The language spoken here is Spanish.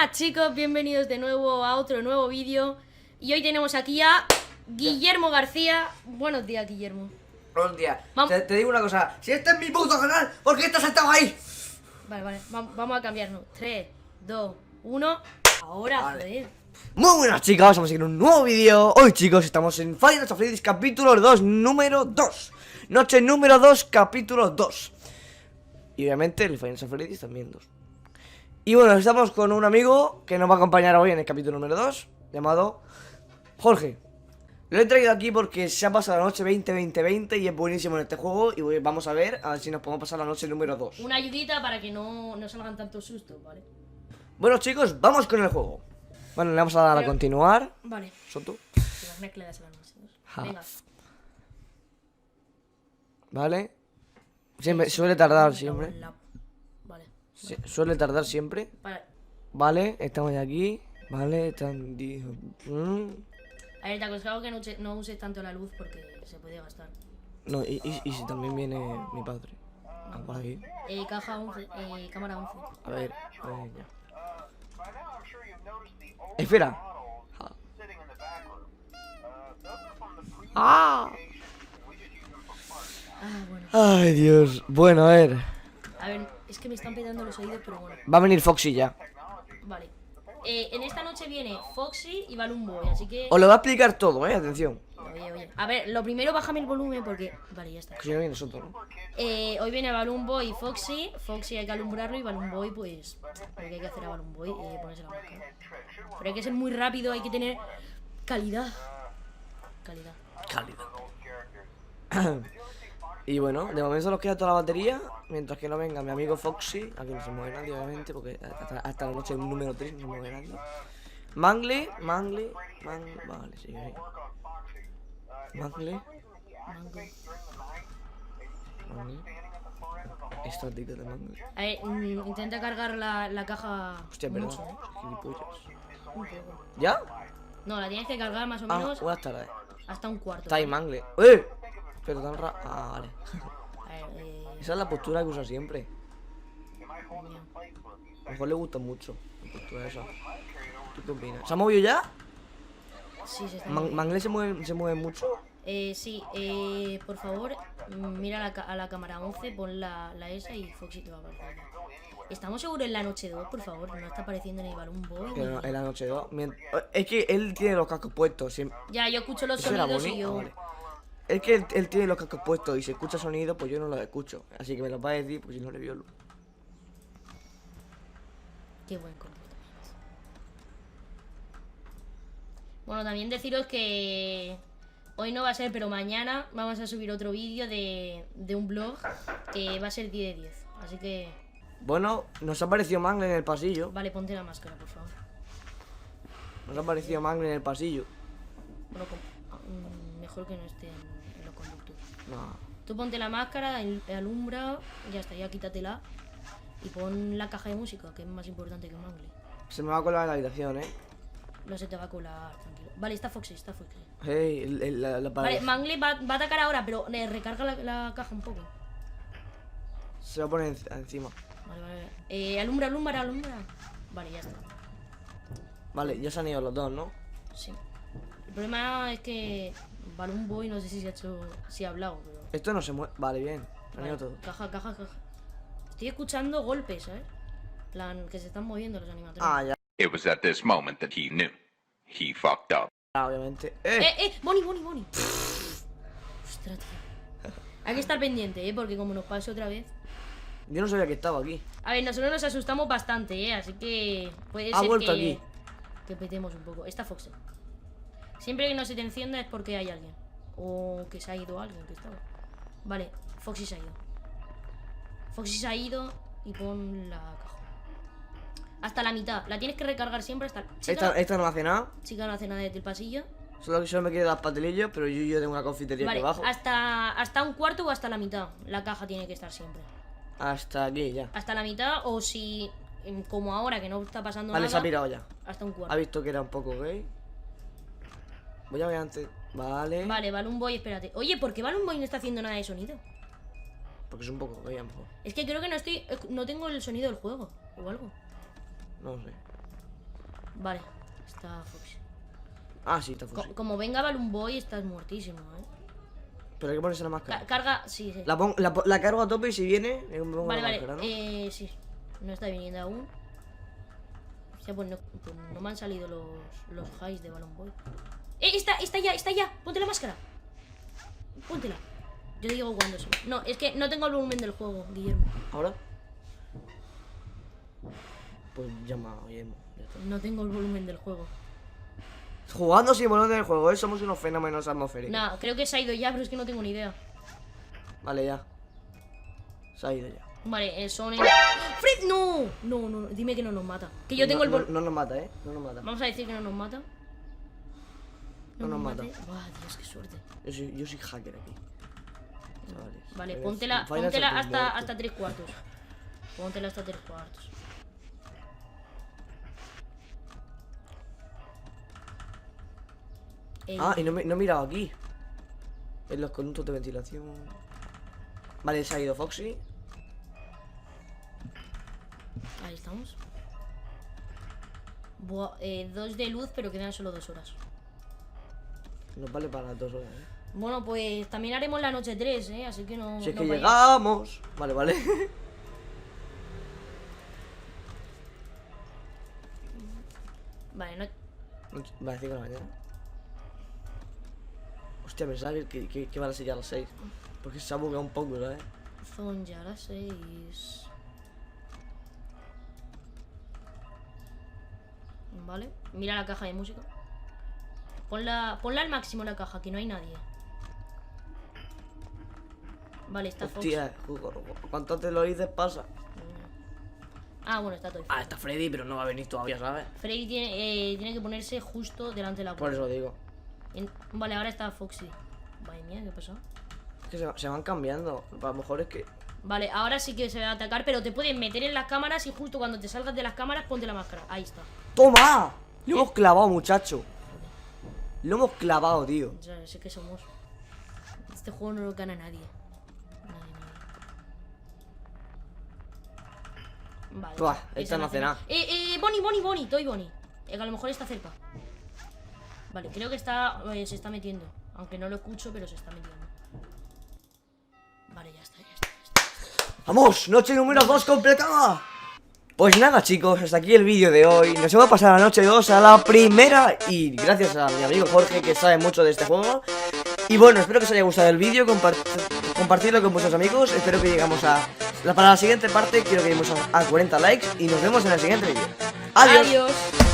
Buenas chicos, bienvenidos de nuevo a otro nuevo vídeo. Y hoy tenemos aquí a Guillermo García. Buenos días, Guillermo. Buenos días. Vamos. Te digo una cosa, si este es mi puto canal, ¿por qué estás sentado ahí? Vale, vamos a cambiarnos. 3, 2, 1. Ahora, Vale. joder. Muy buenas chicas, vamos a seguir un nuevo vídeo. Hoy chicos estamos en Five Nights at Freddy's capítulo 2, número 2. Noche número 2, capítulo 2. Y obviamente el Five Nights at Freddy's también 2. Y bueno, estamos con un amigo que nos va a acompañar hoy en el capítulo número 2, llamado Jorge. Lo he traído aquí porque se ha pasado la noche 20-20-20 y es buenísimo en este juego. Y vamos a ver si nos podemos pasar la noche número 2. Una ayudita para que no salgan tantos sustos, ¿vale? Bueno chicos, vamos con el juego. Bueno, le vamos a dar a continuar. Vale. Soto. Que las mezclas las Ja. Venga. Vale. Siempre, suele tardar siempre. Vale. Suele tardar siempre. Vale. Vale, estamos ya aquí. Vale, están... A ver, te aconsejo que no uses tanto la luz porque se puede gastar. No, y si también viene mi padre. Ah, por aquí. Caja 11, cámara 11. A ver, ya. Espera. Ah. Bueno. Ay, Dios. Bueno, a ver. A ver, es que me están petando los oídos, pero bueno. Va a venir Foxy ya. Vale. En esta noche viene Foxy y Balloon Boy, así que... Os lo va a explicar todo, atención. Oye. A ver, lo primero bájame el volumen porque... Vale, ya está. Que si no viene nosotros, ¿no? Hoy viene Balloon Boy y Foxy. Foxy hay que alumbrarlo y Balloon Boy, pues... Lo que hay que hacer a Balloon Boy es ponerse la máscara. Pero hay que ser muy rápido, hay que tener... Calidad. Calidad. Y bueno, de momento nos queda toda la batería. Mientras que no venga mi amigo Foxy. Aquí no se mueve nadie, obviamente, porque hasta la noche número 3 no se mueve nadie. Mangle. Vale, sigue ahí. Mangle. Estática de Mangle. A ver, intenta cargar la caja Hostia, mucho, perdón. Gilipollas. Un poco. ¿Ya? No, la tienes que cargar más o Ah, menos buenas tardes. hasta un cuarto. Está ahí ¿vale? Mangle. Pero tan raro. Ah, vale. A ver, Esa es la postura que usa siempre. ya. A lo mejor le gusta mucho la postura esa. ¿Tú qué opinas? ¿Se ha movido ya? Sí, se está moviendo. ¿Mangle se mueve mucho? Sí, por favor, mira a la cámara 11, pon la esa y Foxy te va a aparecer. ¿Estamos seguros en la noche 2, por favor? No está apareciendo ni Balloon Boy. En la noche 2. Es que él tiene los cascos puestos. Ya, yo escucho los ¿Eso era sonidos Bonnie? y yo... Ah, vale. Es que él tiene los cascos puestos y si escucha sonido, pues yo no los escucho. Así que me los va a decir porque si no le violo. Qué buen comportamiento. Bueno, también deciros que... Hoy no va a ser, pero mañana vamos a subir otro vídeo de un blog que va a ser 10 de 10. Así que... Bueno, nos ha aparecido Mangle en el pasillo. Vale, ponte la máscara, por favor. Nos ha aparecido Mangle en el pasillo. Bueno, mejor que no esté en los conductos. No. Tú ponte la máscara, alumbra, ya está, ya quítatela. Y pon la caja de música, que es más importante que Mangle. Se me va a colar en la habitación, No se te va a colar, tranquilo. Vale, está Foxy. Hey, la pared. Vale, Mangle va a atacar ahora, pero recarga la caja un poco. Se va a poner encima. Vale. Alumbra. Vale, ya está. Vale, ya se han ido los dos, ¿no? Sí. El problema es que Balloon Boy no sé si ha hablado, pero... Esto no se mueve. Vale, bien. Se han ido todos. Caja. Estoy escuchando golpes, ¿sabes? Plan, que se están moviendo los animatrones. Ah, ya. It was at this moment that he knew. He fucked up. Obviamente. Bonnie. Ostras, tío. Hay que estar pendiente, porque como nos pase otra vez... Yo no sabía que estaba aquí. A ver, nosotros nos asustamos bastante, así que puede Ha ser vuelto que... aquí. Que petemos un poco. Está Foxy. Siempre que no se te encienda es porque hay alguien. O que se ha ido alguien que estaba. Vale, Foxy se ha ido y pon la caja. Hasta la mitad. La tienes que recargar siempre hasta... Esta no hace nada. Chica no hace nada desde el pasillo. Solo me quiere dar pastelillos, pero yo tengo una confitería Vale, aquí abajo. hasta un cuarto o hasta la mitad. La caja tiene que estar siempre. Hasta aquí ya. Hasta la mitad o si... Como ahora que no está pasando Vale, nada. se ha pirado ya. Hasta un Ha cuarto. visto que era un poco gay. Voy a ver antes. Vale. Vale, Balloon Boy, espérate. Oye, ¿por qué Balloon Boy no está haciendo nada de sonido? Porque es un poco gay a lo mejor. Es que creo que no tengo el sonido del juego o algo. No sé. Vale, está Foxy. Ah, sí, está Foxy. Como venga Balloon Boy, estás muertísimo, Pero hay que ponerse la máscara. Carga, sí, sí. La cargo a tope y si viene, me pongo Vale, la vale. máscara, ¿no? Sí. No está viniendo aún. Hostia, pues no me han salido los highs de Balloon Boy. Está ya. Ponte la máscara. Póntela. Yo digo cuando se... No, es que no tengo el volumen del juego, Guillermo. ¿Ahora? Pues llama a Guillermo. Ya está. No tengo el volumen del juego. Jugando sin volumen del juego, ¿eh? Somos unos fenómenos atmosféricos. Nah, creo que se ha ido ya, pero es que no tengo ni idea. Vale, ya. Se ha ido ya. Vale, son el... ¡Fred! ¡No! No, dime que no nos mata. Que yo tengo el volumen... No nos mata, ¿eh? No nos mata. Vamos a decir que no nos mata. No nos mata. mate. Buah, Dios, qué suerte. Yo soy hacker aquí. Chavales. Vale, Eres póntela un Final Fantasy muerto. hasta 3/4. Póntela hasta 3/4. Ah, y no he mirado aquí. En los conductos de ventilación. Vale, se ha ido Foxy. Ahí estamos. Buah, 2 de luz, pero quedan solo 2 horas. Nos vale para las 2 horas, ¿eh? Bueno, pues también haremos la noche 3, así que no... Si es no que vayáis. llegamos. Vale. Vale, no... Vale, 5 de la mañana. Hostia, pensaba que van a ser ya las 6. Porque se ha bugueado un poco, ¿sabes? Son ya las 6. Vale, mira la caja de música. Ponla al máximo la caja, que no hay nadie. Vale, está Fox. Hostia, cuanto antes lo dices pasa. Ah, bueno, está todo. Ah, está Freddy, pero no va a venir todavía, ¿sabes? Freddy tiene que ponerse justo delante de la Por puerta. eso lo digo. Vale, ahora está Foxy. Vaya mía, ¿qué pasó? Es que se van cambiando. A lo mejor es que... Vale, ahora sí que se va a atacar, pero te pueden meter en las cámaras y justo cuando te salgas de las cámaras ponte la máscara. Ahí está. ¡Toma! Lo hemos clavado, muchacho. Lo hemos clavado, tío. O sea, sé que somos... Este juego no lo gana nadie. Vale. Buah, esa esta no hace nada. Bonnie, Toy Bonnie. Que a lo mejor está cerca. Vale, creo que se está metiendo. Aunque no lo escucho, pero se está metiendo. Vale, ya está. ¡Vamos! ¡Noche número 2 completada! Pues nada, chicos, hasta aquí el vídeo de hoy. Nos hemos pasado la noche 2 a la primera. Y gracias a mi amigo Jorge, que sabe mucho de este juego. Y bueno, espero que os haya gustado el vídeo. Compartirlo con vuestros amigos. Espero que lleguemos para la siguiente parte. Quiero que lleguemos a 40 likes. Y nos vemos en el siguiente vídeo. ¡Adiós! Adiós.